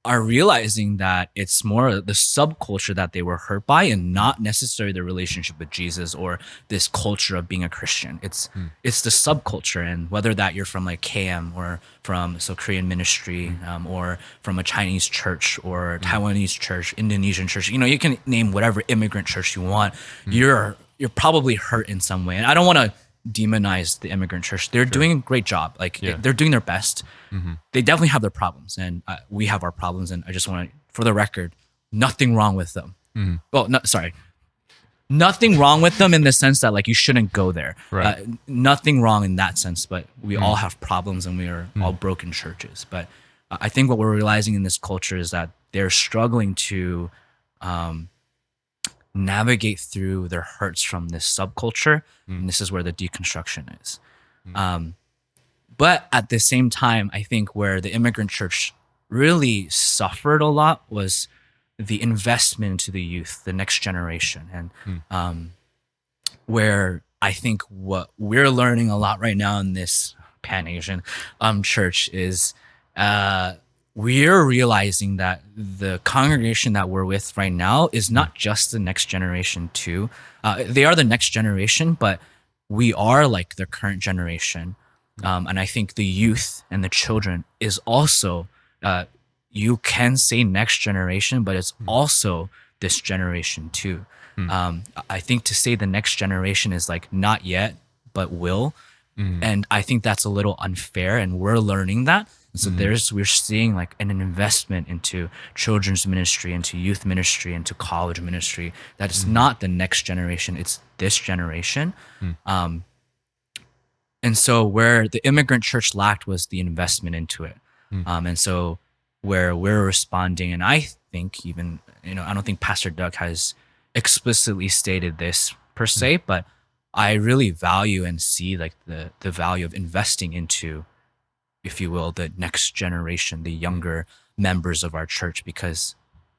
are realizing that it's more the subculture that they were hurt by, and not necessarily the relationship with Jesus or this culture of being a Christian. It's the subculture, and whether that you're from like KM or from Korean ministry, or from a Chinese church or Taiwanese church, Indonesian church, you can name whatever immigrant church you want. You're probably hurt in some way, and I don't want to demonize the immigrant church. They're doing a great job. They're doing their best. They definitely have their problems, and we have our problems. And I just want to, for the record, nothing wrong with them. Well, nothing wrong with them in the sense that like you shouldn't go there. Right. Nothing wrong in that sense, but we all have problems, and we are all broken churches. But I think what we're realizing in this culture is that they're struggling to navigate through their hurts from this subculture, and this is where the deconstruction is. But at the same time, I think where the immigrant church really suffered a lot was the investment into the youth, the next generation, and where I think what we're learning a lot right now in this Pan-Asian church is we're realizing that the congregation that we're with right now is not just the next generation too. They are the next generation, but we are like the current generation. And I think the youth and the children is also, you can say next generation, but it's also this generation too. I think to say the next generation is like not yet, but will. And I think that's a little unfair, and we're learning that. So we're seeing like an investment into children's ministry, into youth ministry, into college ministry. That is not the next generation; it's this generation. And so where the immigrant church lacked was the investment into it. And so where we're responding, and I think even I don't think Pastor Doug has explicitly stated this per se, but I really value and see like the value of investing into, if you will, the next generation, the younger members of our church, because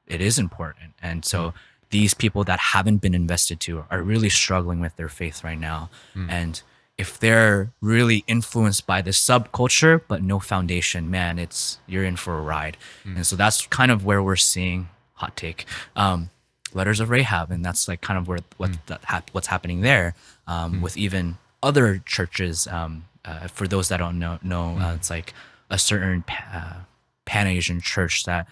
it is important. And so these people that haven't been invested to are really struggling with their faith right now. And if they're really influenced by the subculture but no foundation, man, you're in for a ride. And so that's kind of where we're seeing, hot take, Letters of Rahab, and that's like kind of where what's happening there, with even other churches. For those that don't know, it's like a certain Pan-Asian church that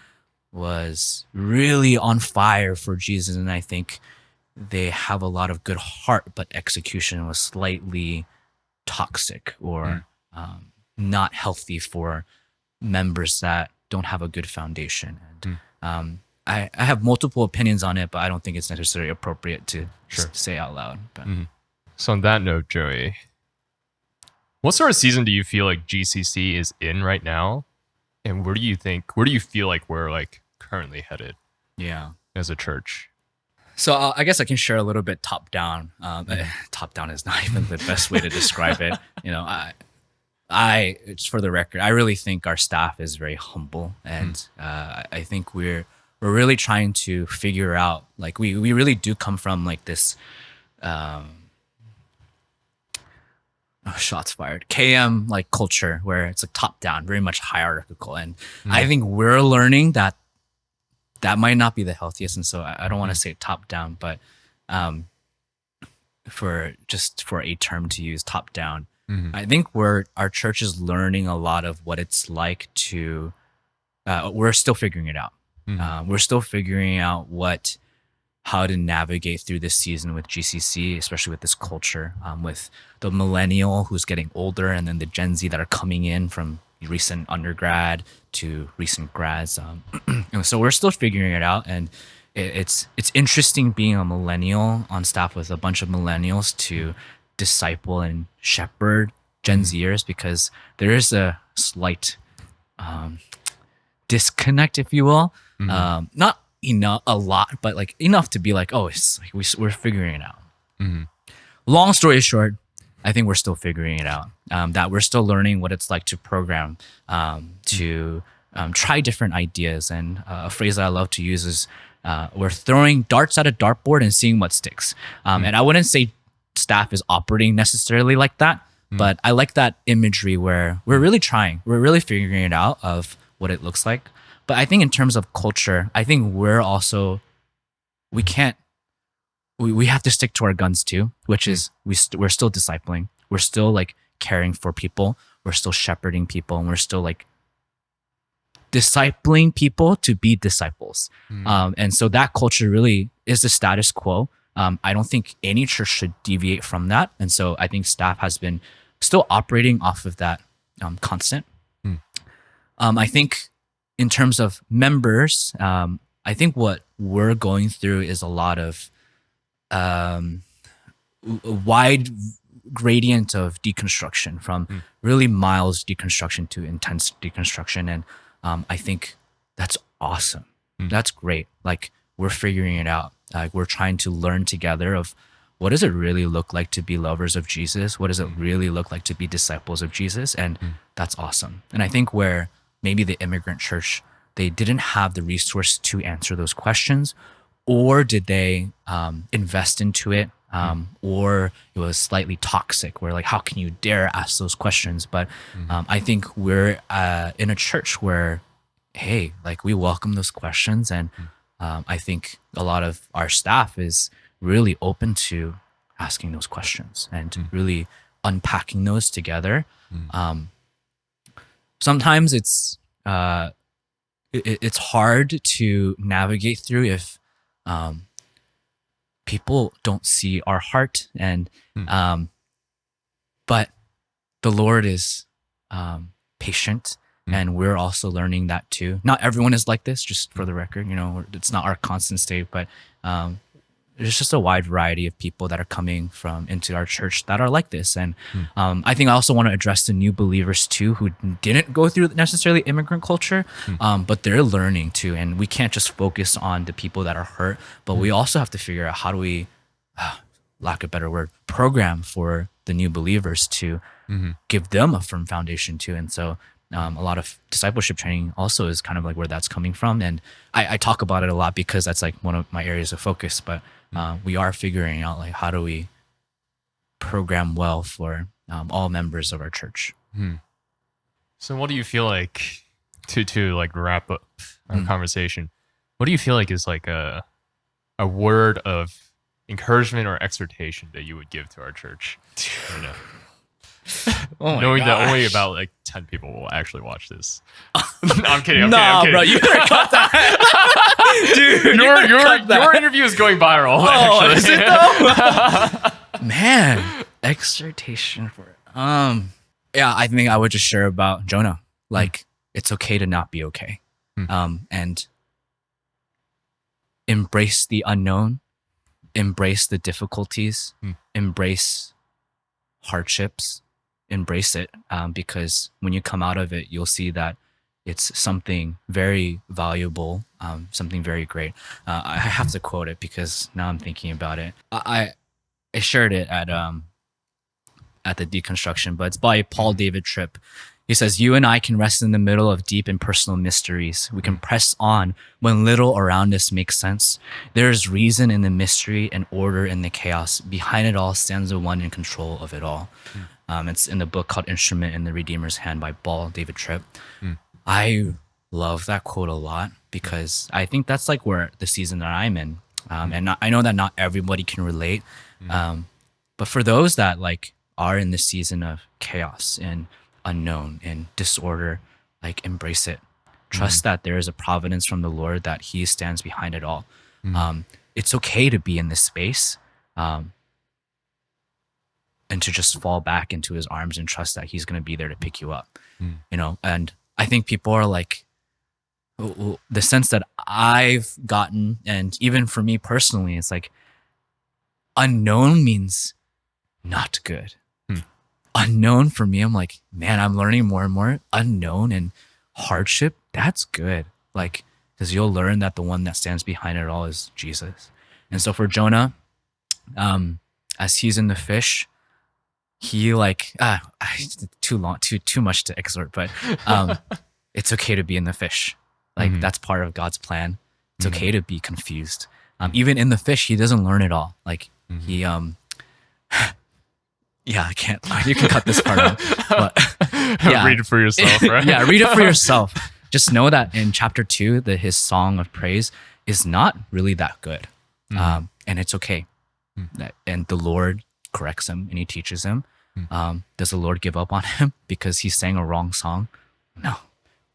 was really on fire for Jesus, and I think they have a lot of good heart, but execution was slightly toxic or not healthy for members that don't have a good foundation. And I have multiple opinions on it, but I don't think it's necessarily appropriate to say out loud. But. So on that note, Joey, what sort of season do you feel like GCC is in right now? And where do you feel like we're like currently headed? Yeah, as a church. So I guess I can share a little bit top down. Top down is not even the best way to describe it. It's for the record, I really think our staff is very humble, and I think we're really trying to figure out, like we really do come from like this shots fired KM like culture where it's like top down, very much hierarchical, and I think we're learning that might not be the healthiest. And so I don't want to say top down, but for a term to use, top down, I think our church is learning a lot of what it's like to we're still figuring it out. We're still figuring out how to navigate through this season with GCC, especially with this culture, with the millennial who's getting older, and then the Gen Z that are coming in from recent undergrad to recent grads. And so we're still figuring it out, and it's interesting being a millennial on staff with a bunch of millennials to disciple and shepherd Gen Zers, because there is a slight disconnect, if you will. Not enough, a lot, but like enough to be like, oh, it's like we're figuring it out. Long story short, I think we're still figuring it out. That we're still learning what it's like to program, to try different ideas. And a phrase that I love to use is we're throwing darts at a dartboard and seeing what sticks. And I wouldn't say staff is operating necessarily like that, but I like that imagery where we're really trying, we're really figuring it out of what it looks like. But I think in terms of culture, I think we're also, we have to stick to our guns too, which is we're still discipling. We're still like caring for people. We're still shepherding people, and we're still like discipling people to be disciples. And so that culture really is the status quo. I don't think any church should deviate from that. And so I think staff has been still operating off of that constant. I think in terms of members, I think what we're going through is a lot of a wide gradient of deconstruction, from really mild deconstruction to intense deconstruction. And I think that's awesome. That's great. Like, we're figuring it out. Like, we're trying to learn together of what does it really look like to be lovers of Jesus? What does it really look like to be disciples of Jesus? And that's awesome. And I think where maybe the Immigrant Church, they didn't have the resource to answer those questions, or did they invest into it, or it was slightly toxic, where like, how can you dare ask those questions? But I think we're in a church where, hey, like, we welcome those questions. And I think a lot of our staff is really open to asking those questions and really unpacking those together. Sometimes it's hard to navigate through if people don't see our heart, and but the Lord is patient, and we're also learning that too. Not everyone is like this, just for the record. You know, it's not our constant state, but there's just a wide variety of people that are coming into our church that are like this. And I think I also want to address the new believers too, who didn't go through necessarily immigrant culture, but they're learning too. And we can't just focus on the people that are hurt, but we also have to figure out how do we, lack of a better word, program for the new believers to give them a firm foundation too. And so a lot of discipleship training also is kind of like where that's coming from. And I talk about it a lot because that's like one of my areas of focus, but we are figuring out like, how do we program well for all members of our church. So what do you feel like, to like wrap up our conversation, what do you feel like is like a word of encouragement or exhortation that you would give to our church? I don't know. Oh, knowing that only about like 10 people will actually watch this. I'm kidding. I'm nah, kidding. bro, you better cut that. Dude, your interview is going viral. Oh, actually. is it though? Man, exhortation for yeah, I think I would just share about Jonah. Like, it's okay to not be okay. And embrace the unknown, embrace the difficulties, embrace hardships, embrace it, because when you come out of it, you'll see that it's something very valuable, something very great. I have to quote it because now I'm thinking about it. I shared it at the Deconstruction, but it's by Paul David Tripp. He says, "You and I can rest in the middle of deep and personal mysteries. We can press on when little around us makes sense. There is reason in the mystery and order in the chaos. Behind it all stands the one in control of it all." It's in the book called Instrument in the Redeemer's Hand by Paul David Tripp. I love that quote a lot because I think that's like where the season that I'm in. And I know that not everybody can relate. But for those that like are in this season of chaos and unknown and disorder, like, embrace it. Trust that there is a providence from the Lord, that he stands behind it all. And it's okay to be in this space, and and to just fall back into his arms and trust that he's going to be there to pick you up. You know, and I think people are like, the sense that I've gotten, and even for me personally, it's like unknown means not good. Unknown for me, I'm like, man, I'm learning more and more. Unknown and hardship, that's good. Like, because you'll learn that the one that stands behind it all is Jesus. And so for Jonah, as he's in the fish, he like too much to exhort, but it's okay to be in the fish. Like that's part of God's plan. It's okay to be confused. Even in the fish, he doesn't learn it all. Like he yeah, I can't. You can cut this part out. But, yeah. Read it for yourself, right? Yeah, read it for yourself. Just know that in chapter 2, his song of praise is not really that good, and it's okay. And the Lord corrects him and he teaches him. Does the Lord give up on him because he sang a wrong song? No.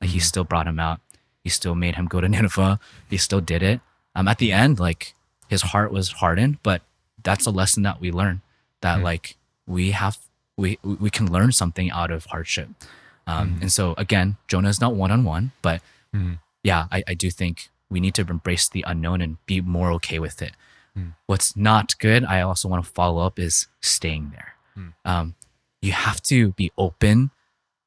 Like he still brought him out. He still made him go to Nineveh. He still did it. At the end, like his heart was hardened, but that's a lesson that we learn, that like we can learn something out of hardship. And so again, Jonah is not one-on-one, but yeah, I do think we need to embrace the unknown and be more okay with it. What's not good, I also want to follow up, is staying there. You have to be open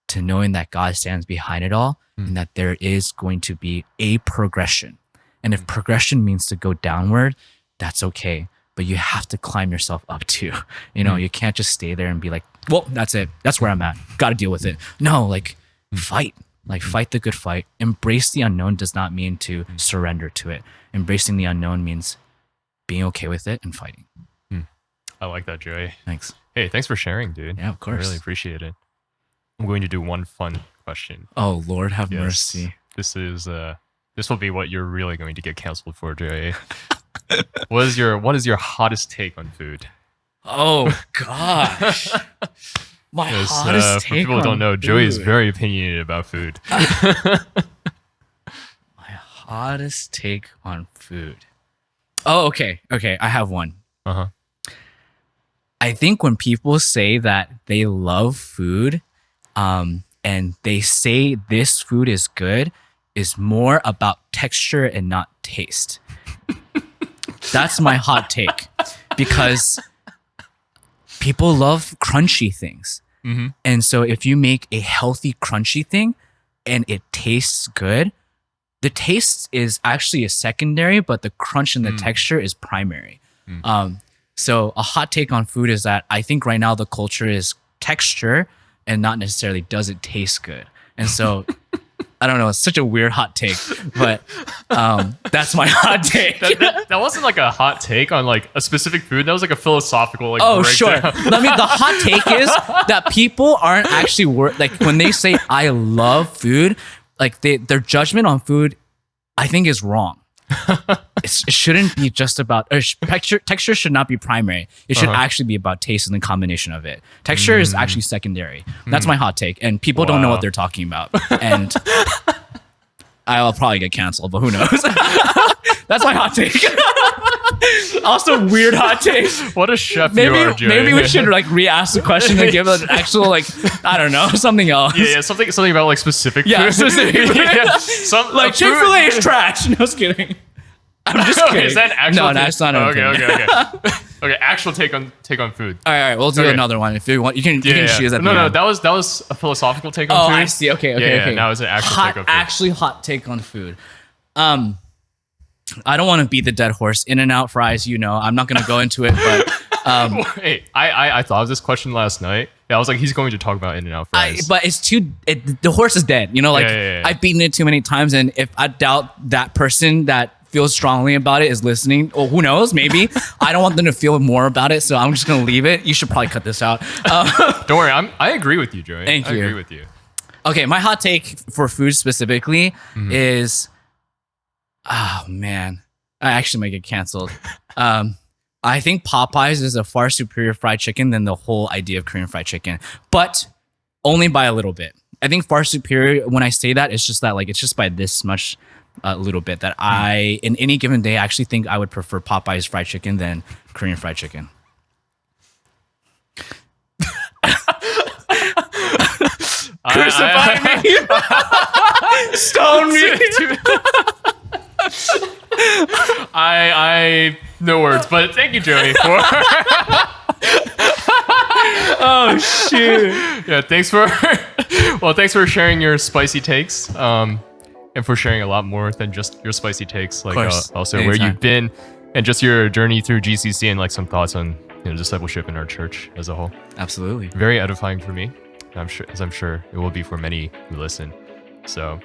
to knowing that God stands behind it all and that there is going to be a progression. And if progression means to go downward, that's okay. But you have to climb yourself up too. You know, you can't just stay there and be like, well, that's it. That's where I'm at. Got to deal with it. No, like fight. Like fight the good fight. Embrace the unknown does not mean to surrender to it. Embracing the unknown means being okay with it and fighting. I like that, Joey. Thanks. Hey, thanks for sharing, dude. Yeah, of course. I really appreciate it. I'm going to do one fun question. Oh, Lord, have mercy. This will be what you're really going to get canceled for, Joey. What is your hottest take on food? Oh gosh. My hottest take on food. For people who don't know, Joey is very opinionated about food. My hottest take on food. Oh, okay. I have one. I think when people say that they love food, and they say this food is good, is more about texture and not taste. That's my hot take, because people love crunchy things. And so if you make a healthy crunchy thing and it tastes good, the taste is actually a secondary, but the crunch and the texture is primary. So a hot take on food is that I think right now the culture is texture and not necessarily does it taste good. And so I don't know, it's such a weird hot take, but that's my hot take. that wasn't like a hot take on like a specific food. That was like a philosophical like breakdown. Sure. I mean, the hot take is that people aren't actually like when they say I love food, like their judgment on food, I think is wrong. It shouldn't be just about texture should not be primary. It should actually be about taste and the combination of it. Texture is actually secondary. That's my hot take, and people don't know what they're talking about. And I'll probably get canceled, but who knows? That's my hot take. Also, weird hot take. What a chef you are, Joey. Maybe we should like re-ask the question and give an actual like I don't know, something else. Yeah, something about like specific food. Yeah, specific food. Like Chick-fil-A is trash. No, just kidding. I'm just kidding. Is that an actual? No, that's not. Okay. Okay, actual take on food. All right. We'll do another one if you want. You can choose at the end. No, that was a philosophical take on food. Oh, I see. Okay. Now it's an actual take on food. Actually, hot take on food. I don't want to beat the dead horse. In-N-Out fries, I'm not going to go into it, but hey, I thought of this question last night. Yeah, I was like, he's going to talk about In-N-Out fries. But it's the horse is dead. I've beaten it too many times, and if I doubt that person that feels strongly about it is listening, or who knows, maybe I don't want them to feel more about it, so I'm just going to leave it. You should probably cut this out. Don't worry, I agree with you, Joey. Thank you. I agree with you. Okay, my hot take for food specifically is, oh man, I actually might get canceled. I think Popeyes is a far superior fried chicken than the whole idea of Korean fried chicken, but only by a little bit. I think far superior, when I say that, it's just that like it's just by this much little bit that I, in any given day, actually think I would prefer Popeyes fried chicken than Korean fried chicken. Crucify me. Stone me. I no words, but thank you, Joey, for Oh shoot. yeah. Thanks for sharing your spicy takes, and for sharing a lot more than just your spicy takes, like course. also Anytime. where you've been and just your journey through GCC and like some thoughts on discipleship in our church as a whole. Absolutely. Very edifying for me. I'm sure it will be for many who listen. So,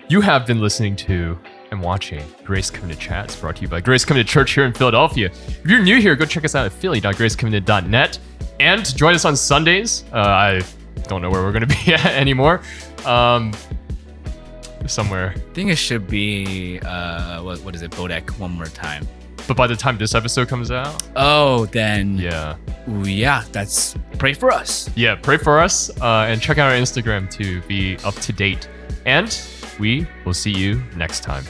you have been listening to and watching Grace Covenant Chats, brought to you by Grace Covenant Church here in Philadelphia. If you're new here, go check us out at philly.gracecovenant.net and join us on Sundays. I don't know where we're going to be at anymore. Somewhere. I think it should be what is it? Bodek one more time. But by the time this episode comes out, Oh, then yeah. That's pray for us. Yeah, pray for us and check out our Instagram to be up to date. And we will see you next time.